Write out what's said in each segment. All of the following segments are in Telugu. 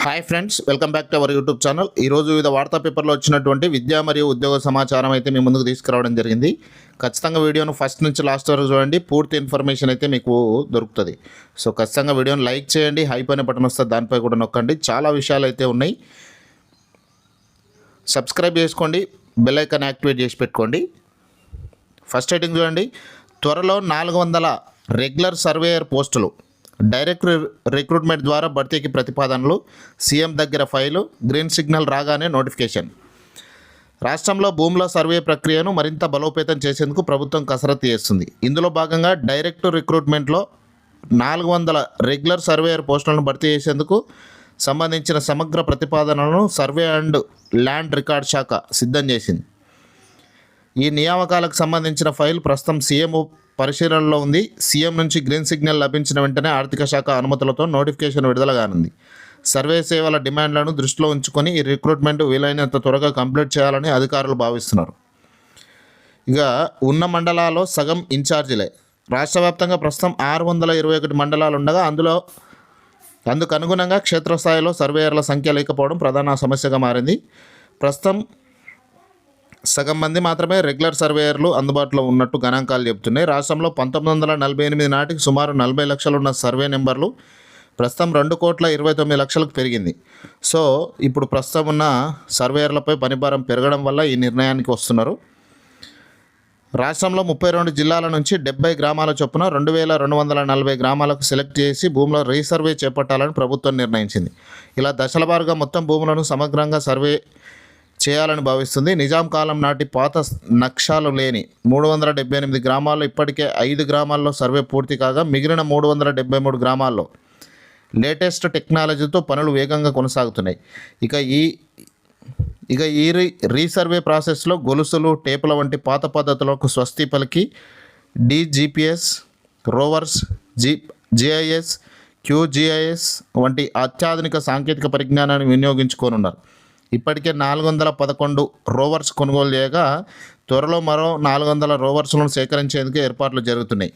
Hi friends, welcome back to our YouTube channel. ఈరోజు వివిధ వార్తా పేపర్లో వచ్చినటువంటి విద్యా మరియు ఉద్యోగ సమాచారం అయితే మీ ముందుకు తీసుకురావడం జరిగింది. ఖచ్చితంగా వీడియోను ఫస్ట్ నుంచి లాస్ట్ వరకు చూడండి, పూర్తి ఇన్ఫర్మేషన్ అయితే మీకు దొరుకుతుంది. సో ఖచ్చితంగా వీడియోని లైక్ చేయండి, హైప్ అనే బటన్ వస్తుంది దానిపై కూడా నొక్కండి. చాలా విషయాలు అయితే ఉన్నాయి. సబ్స్క్రైబ్ చేసుకోండి, బెల్ ఐకాన్ యాక్టివేట్ చేసి పెట్టుకోండి. ఫస్ట్ హెడ్డింగ్ చూడండి. త్వరలో 400 రెగ్యులర్ సర్వేయర్ పోస్టులు, డైరెక్ట్ రిక్రూట్మెంట్ ద్వారా భర్తీకి ప్రతిపాదనలు, సీఎం దగ్గర ఫైలు, గ్రీన్ సిగ్నల్ రాగానే నోటిఫికేషన్. రాష్ట్రంలో భూముల సర్వే ప్రక్రియను మరింత బలోపేతం చేసేందుకు ప్రభుత్వం కసరత్తు చేస్తుంది. ఇందులో భాగంగా డైరెక్ట్ రిక్రూట్మెంట్లో 400 రెగ్యులర్ సర్వేయర్ పోస్టులను భర్తీ చేసేందుకు సంబంధించిన సమగ్ర ప్రతిపాదనలను సర్వే అండ్ ల్యాండ్ రికార్డ్ శాఖ సిద్ధం చేసింది. ఈ నియామకాలకు సంబంధించిన ఫైల్ ప్రస్తుతం సీఎం పరిశీలనలో ఉంది. సీఎం నుంచి గ్రీన్ సిగ్నల్ లభించిన వెంటనే ఆర్థిక శాఖ అనుమతులతో నోటిఫికేషన్ విడుదల కానుంది. సర్వే సేవల డిమాండ్లను దృష్టిలో ఉంచుకొని ఈ రిక్రూట్మెంట్ వీలైనంత త్వరగా కంప్లీట్ చేయాలని అధికారులు భావిస్తున్నారు. ఇక ఉన్న మండలాల్లో సగం ఇన్ఛార్జీలే. రాష్ట్ర వ్యాప్తంగా ప్రస్తుతం 621 మండలాలు ఉండగా అందుకు అనుగుణంగా క్షేత్రస్థాయిలో సర్వేయర్ల సంఖ్య లేకపోవడం ప్రధాన సమస్యగా మారింది. ప్రస్తుతం సగం మంది మాత్రమే రెగ్యులర్ సర్వేయర్లు అందుబాటులో ఉన్నట్టు గణాంకాలు చెబుతున్నాయి. రాష్ట్రంలో 1948 నాటికి సుమారు 40 లక్షలు ఉన్న సర్వే నెంబర్లు ప్రస్తుతం 2,29,00,000కు పెరిగింది. సో ఇప్పుడు ప్రస్తుతం ఉన్న సర్వేయర్లపై పనిభారం పెరగడం వల్ల ఈ నిర్ణయానికి వస్తున్నారు. రాష్ట్రంలో 32 జిల్లాల నుంచి 70 గ్రామాల చొప్పున 2,240 గ్రామాలకు సెలెక్ట్ చేసి భూముల రీసర్వే చేపట్టాలని ప్రభుత్వం నిర్ణయించింది. ఇలా దశలవారీగా మొత్తం భూములను సమగ్రంగా సర్వే చేయాలని భావిస్తుంది. నిజాం కాలం నాటి పాత నక్షాలు లేని 378 గ్రామాల్లో ఇప్పటికే 5 గ్రామాల్లో సర్వే పూర్తి కాగా మిగిలిన 373 గ్రామాల్లో లేటెస్ట్ టెక్నాలజీతో పనులు వేగంగా కొనసాగుతున్నాయి. ఇక ఈ రీసర్వే ప్రాసెస్లో గొలుసులు, టేపుల వంటి పాత పద్ధతులకు స్వస్తి పలికి డిజిపిఎస్, రోవర్స్, జిఐఎస్, క్యూజిఐఎస్ వంటి అత్యాధునిక సాంకేతిక పరిజ్ఞానాన్ని వినియోగించుకోనున్నారు. ఇప్పటికే 411 రోవర్స్ కొనుగోలు చేయగా త్వరలో మరో 400 రోవర్స్లను సేకరించేందుకు ఏర్పాట్లు జరుగుతున్నాయి.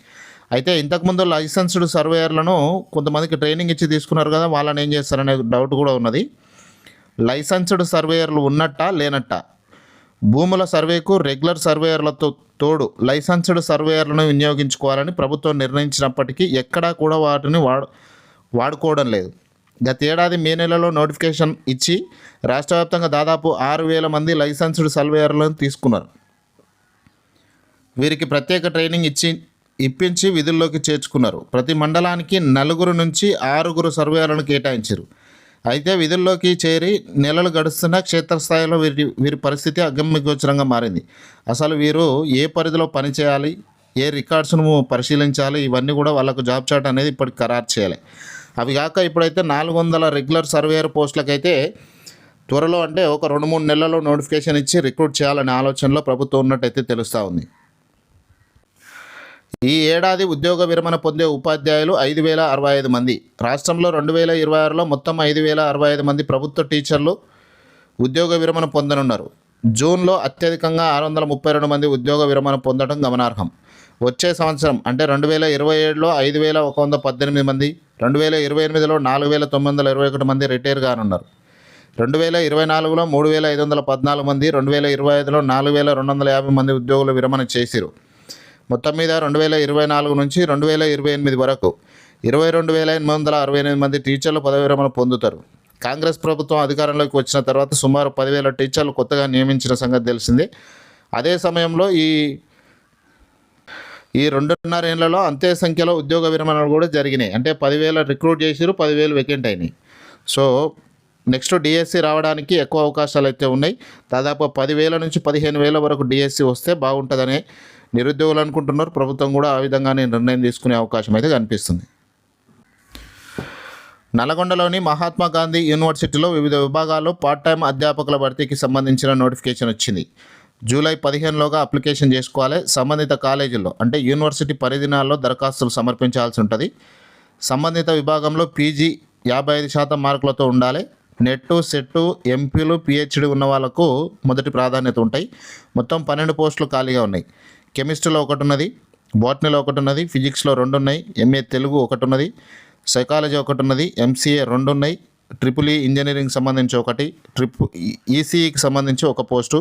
అయితే ఇంతకుముందు లైసెన్స్డ్ సర్వేయర్లను కొంతమందికి ట్రైనింగ్ ఇచ్చి తీసుకున్నారు కదా, వాళ్ళని ఏం చేస్తారనే డౌట్ కూడా ఉన్నది. లైసెన్స్డ్ సర్వేయర్లు ఉన్నట్టా లేనట్టా? భూముల సర్వేకు రెగ్యులర్ సర్వేయర్లతో తోడు లైసెన్స్డ్ సర్వేయర్లను వినియోగించుకోవాలని ప్రభుత్వం నిర్ణయించినప్పటికీ ఎక్కడా కూడా వాటిని వాడుకోవడం లేదు. గత ఏడాది మే నెలలో నోటిఫికేషన్ ఇచ్చి రాష్ట్ర వ్యాప్తంగా దాదాపు 6,000 మంది లైసెన్స్డ్ సర్వేయర్లను తీసుకున్నారు. వీరికి ప్రత్యేక ట్రైనింగ్ ఇప్పించి విధుల్లోకి చేర్చుకున్నారు. ప్రతి మండలానికి 4 నుంచి 6 సర్వేయర్లను కేటాయించారు. అయితే విధుల్లోకి చేరి నెలలు గడుస్తున్న క్షేత్రస్థాయిలో వీరి పరిస్థితి అగమ్యగోచరంగా మారింది. అసలు వీరు ఏ పరిధిలో పనిచేయాలి, ఏ రికార్డ్స్ను పరిశీలించాలి, ఇవన్నీ కూడా వాళ్ళకు జాబ్ చార్ట్ అనేది ఇప్పటికి ఖరారు చేయాలి. అవి కాక ఇప్పుడైతే 400 రెగ్యులర్ సర్వేయర్ పోస్టులకైతే త్వరలో అంటే ఒక 2-3 నెలల్లో నోటిఫికేషన్ ఇచ్చి రిక్రూట్ చేయాలనే ఆలోచనలో ప్రభుత్వం ఉన్నట్టయితే తెలుస్తూ ఉంది. ఈ ఏడాది ఉద్యోగ విరమణ పొందే ఉపాధ్యాయులు 5,065 మంది. రాష్ట్రంలో 2026లో మొత్తం 5,065 మంది ప్రభుత్వ టీచర్లు ఉద్యోగ విరమణ పొందనున్నారు. జూన్లో అత్యధికంగా 632 మంది ఉద్యోగ విరమణ పొందడం గమనార్హం. వచ్చే సంవత్సరం అంటే 2027లో 5,118 మంది, 2028లో 4,921 మంది రిటైర్ కానున్నారు. 2024లో 3,514 మంది, 2025లో 4,250 మంది ఉద్యోగులు విరమణ చేసిరు. మొత్తం మీద 2024 నుంచి 2028 వరకు 22,868 మంది టీచర్లు పదవి విరమణ పొందుతారు. కాంగ్రెస్ ప్రభుత్వం అధికారంలోకి వచ్చిన తర్వాత సుమారు 10,000 టీచర్లు కొత్తగా నియమించిన సంగతి తెలిసిందే. అదే సమయంలో ఈ 2.5 ఏళ్లలో అంతే సంఖ్యలో ఉద్యోగ విరమణలు కూడా జరిగినాయి. అంటే 10,000 రిక్రూట్ చేసిరు, 10,000 వేకెంట్ అయినాయి. సో నెక్స్ట్ డిఎస్సి రావడానికి ఎక్కువ అవకాశాలు అయితే ఉన్నాయి. దాదాపు 10,000 నుంచి 15,000 వరకు డిఎస్సి వస్తే బాగుంటుందని నిరుద్యోగులు అనుకుంటున్నారు. ప్రభుత్వం కూడా ఆ విధంగానే నిర్ణయం తీసుకునే అవకాశం అయితే కనిపిస్తుంది. నల్గొండలోని మహాత్మా గాంధీ యూనివర్సిటీలో వివిధ విభాగాల్లో పార్ట్ టైం అధ్యాపకుల భర్తీకి సంబంధించిన నోటిఫికేషన్ వచ్చింది. జూలై 15లోగా అప్లికేషన్ చేసుకోవాలి. సంబంధిత కాలేజీల్లో అంటే యూనివర్సిటీ పరిధినాల్లో దరఖాస్తులు సమర్పించాల్సి ఉంటుంది. సంబంధిత విభాగంలో పీజీ 55% మార్కులతో ఉండాలి. నెట్, సెట్, ఎంపీలు, పిహెచ్డి ఉన్న వాళ్ళకు మొదటి ప్రాధాన్యత ఉంటాయి. మొత్తం 12 పోస్టులు ఖాళీగా ఉన్నాయి. కెమిస్ట్రీలో 1 ఉన్నది, బాటనీలో 1 ఉన్నది, ఫిజిక్స్లో 2 ఉన్నాయి, ఎంఏ తెలుగు 1 ఉన్నది, సైకాలజీ 1 ఉన్నది, ఎంసీఏ 2 ఉన్నాయి, ట్రిపుల్ ఈ ఇంజనీరింగ్ సంబంధించి ఒకటి, ఈసీఈకి సంబంధించి ఒక పోస్టు,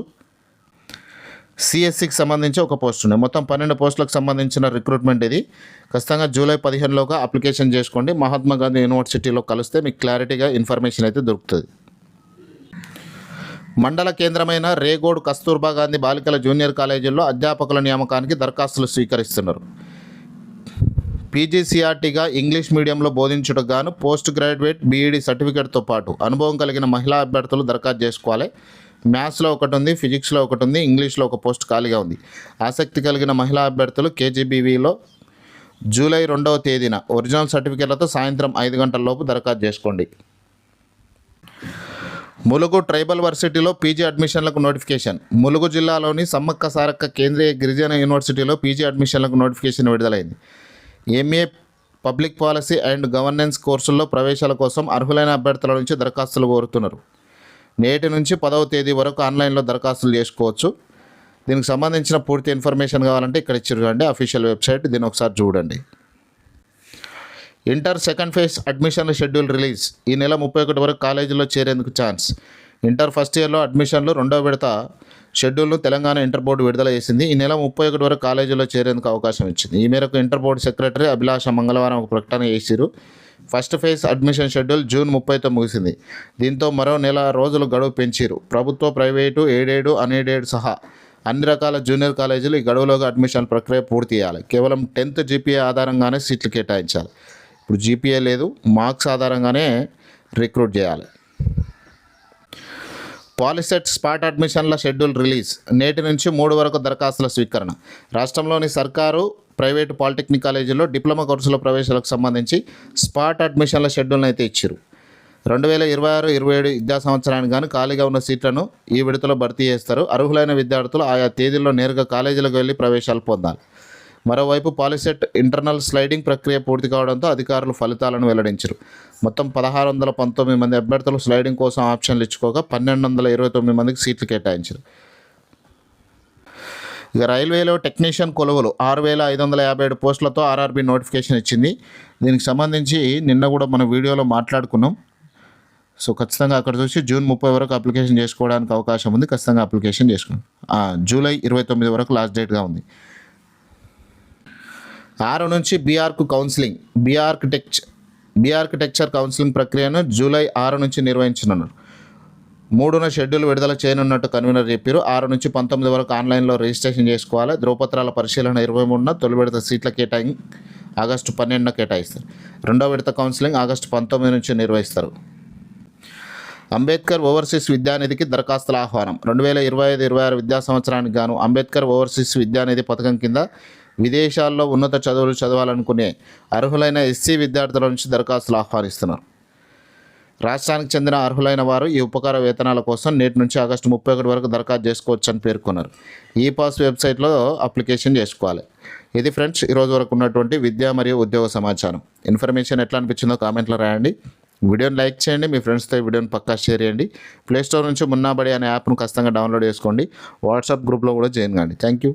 సిఎస్సికి సంబంధించి ఒక పోస్ట్ ఉన్నాయి. మొత్తం 12 పోస్టులకు సంబంధించిన రిక్రూట్మెంట్ ఇది. ఖచ్చితంగా జూలై 15లోగా అప్లికేషన్ చేసుకోండి. మహాత్మా గాంధీ యూనివర్సిటీలో కలిస్తే మీకు క్లారిటీగా ఇన్ఫర్మేషన్ అయితే దొరుకుతుంది. మండల కేంద్రమైన రేగోడ్ కస్తూర్బా గాంధీ బాలికల జూనియర్ కాలేజీల్లో అధ్యాపకుల నియామకానికి దరఖాస్తులు స్వీకరిస్తున్నారు. పీజీసీఆర్టీగా ఇంగ్లీష్ మీడియంలో బోధించుటకు గాను పోస్ట్ గ్రాడ్యుయేట్ బీఈడీ సర్టిఫికేట్తో పాటు అనుభవం కలిగిన మహిళా అభ్యర్థులు దరఖాస్తు చేసుకోవాలి. మ్యాథ్స్లో ఒకటి ఉంది, ఫిజిక్స్లో ఒకటి ఉంది, ఇంగ్లీష్లో ఒక పోస్ట్ ఖాళీగా ఉంది. ఆసక్తి కలిగిన మహిళా అభ్యర్థులు కేజీబీవీలో జూలై 2వ తేదీన ఒరిజినల్ సర్టిఫికేట్లతో సాయంత్రం 5 గంటలలోపు దరఖాస్తు చేసుకోండి. ములుగు ట్రైబల్ వర్సిటీలో పీజీ అడ్మిషన్లకు నోటిఫికేషన్. ములుగు జిల్లాలోని సమ్మక్క సారక్క కేంద్రీయ గిరిజన యూనివర్సిటీలో పీజీ అడ్మిషన్లకు నోటిఫికేషన్ విడుదలైంది. MA public policy and governance కోర్సుల్లో ప్రవేశాల కోసం అర్హులైన అభ్యర్థుల నుంచి దరఖాస్తులు కోరుతున్నారు. నేటి నుంచి 10వ తేదీ వరకు ఆన్లైన్లో దరఖాస్తులు చేసుకోవచ్చు. దీనికి సంబంధించిన పూర్తి ఇన్ఫర్మేషన్ కావాలంటే ఇక్కడ ఇచ్చారండి అఫీషియల్ వెబ్సైట్, దీన్ని ఒకసారి చూడండి. ఇంటర్ సెకండ్ ఫేజ్ అడ్మిషన్ల షెడ్యూల్ రిలీజ్. ఈ నెల 31 వరకు కాలేజీలో చేరేందుకు ఛాన్స్. ఇంటర్ ఫస్ట్ ఇయర్లో అడ్మిషన్లు 2వ విడత షెడ్యూల్ను తెలంగాణ ఇంటర్ బోర్డు విడుదల చేసింది. ఈ నెల 31 వరకు కాలేజీలో చేరేందుకు అవకాశం ఇచ్చింది. ఈ మేరకు ఇంటర్ బోర్డు సెక్రటరీ అభిలాష మంగళవారం ఒక ప్రకటన చేశారు. First phase admission schedule June 30తో ముగిసింది. దీంతో మరో నెల రోజులు గడువు పెంచారు. ప్రభుత్వ, ప్రైవేటు, ఎయిడెడ్, అన్ఎయిడెడ్ సహా అన్ని రకాల జూనియర్ కాలేజీలు ఈ గడువులోగా అడ్మిషన్ ప్రక్రియ పూర్తి చేయాలి. కేవలం 10th జీపీఏ ఆధారంగానే సీట్లు కేటాయించాలి. ఇప్పుడు జీపీఏ లేదు, మార్క్స్ ఆధారంగానే రిక్రూట్ చేయాలి. పాలిసెట్ స్పాట్ అడ్మిషన్ల షెడ్యూల్ రిలీజ్. నేటి నుంచి 3 వరకు దరఖాస్తుల స్వీకరణ. రాష్ట్రంలోని సర్కారు, ప్రైవేటు పాలిటెక్నిక్ కాలేజీల్లో డిప్లొమా కోర్సుల ప్రవేశాలకు సంబంధించి స్పాట్ అడ్మిషన్ల షెడ్యూల్ని అయితే ఇచ్చారు. 2026-27 విద్యా సంవత్సరానికి గాను ఖాళీగా ఉన్న సీట్లను ఈ విడతలో భర్తీ చేస్తారు. అర్హులైన విద్యార్థులు ఆయా తేదీల్లో నేరుగా కాలేజీలకు వెళ్ళి ప్రవేశాలు పొందాలి. మరోవైపు పాలిసెట్ ఇంటర్నల్ స్లైడింగ్ ప్రక్రియ పూర్తి కావడంతో అధికారులు ఫలితాలను వెల్లడించారు. మొత్తం 1619 మంది అభ్యర్థులు స్లైడింగ్ కోసం ఆప్షన్లు ఇచ్చుకోగా 1229 మందికి సీట్లు కేటాయించారు. ఇక రైల్వేలో టెక్నీషియన్ కొలువులు 6557 పోస్టులతో ఆర్ఆర్బీ నోటిఫికేషన్ ఇచ్చింది. దీనికి సంబంధించి నిన్న కూడా మన వీడియోలో మాట్లాడుకున్నాం. సో ఖచ్చితంగా అక్కడ చూసి జూన్ 30 వరకు అప్లికేషన్ చేసుకోవడానికి అవకాశం ఉంది. ఖచ్చితంగా అప్లికేషన్ చేసుకోండి. జూలై 29 వరకు లాస్ట్ డేట్గా ఉంది. 6 నుంచి బీఆర్కు కౌన్సిలింగ్. బీఆర్కిటెక్చర్ కౌన్సిలింగ్ ప్రక్రియను జూలై 6 నుంచి నిర్వహించనున్నారు. 3న షెడ్యూల్ విడుదల చేయనున్నట్టు కన్వీనర్ చెప్పారు. 6 నుంచి 19 వరకు ఆన్లైన్లో రిజిస్ట్రేషన్ చేసుకోవాలి. ధ్రువపత్రాల పరిశీలన 23న, తొలి విడత సీట్ల కేటాయింగ్ ఆగస్టు 12న కేటాయిస్తారు. 2వ విడత కౌన్సిలింగ్ ఆగస్టు 19 నుంచి నిర్వహిస్తారు. అంబేద్కర్ ఓవర్సీస్ విద్యానిధికి దరఖాస్తుల ఆహ్వానం. 2025-26 విద్యా సంవత్సరానికి గాను అంబేద్కర్ ఓవర్సీస్ విద్యానిధి పథకం కింద విదేశాల్లో ఉన్నత చదువులు చదవాలనుకునే అర్హులైన ఎస్సీ విద్యార్థుల నుంచి దరఖాస్తులు ఆహ్వానిస్తున్నారు. రాష్ట్రానికి చెందిన అర్హులైన వారు ఈ ఉపకార వేతనాల కోసం నేటి నుంచి ఆగస్టు 31 వరకు దరఖాస్తు చేసుకోవచ్చని పేర్కొన్నారు. ఈ పాస్ వెబ్సైట్లో అప్లికేషన్ చేసుకోవాలి. ఇది ఫ్రెండ్స్ ఈరోజు వరకు ఉన్నటువంటి విద్య మరియు ఉద్యోగ సమాచారం. ఇన్ఫర్మేషన్ ఎట్లా అనిపించిందో కామెంట్లో రాయండి. వీడియోని లైక్ చేయండి, మీ ఫ్రెండ్స్తో ఈ వీడియోని పక్కా షేర్ చేయండి. ప్లేస్టోర్ నుంచి మున్నాబడి అనే యాప్ను ఖచ్చితంగా డౌన్లోడ్ చేసుకోండి. వాట్సాప్ గ్రూప్లో కూడా జాయిన్ కాండి. Thank you.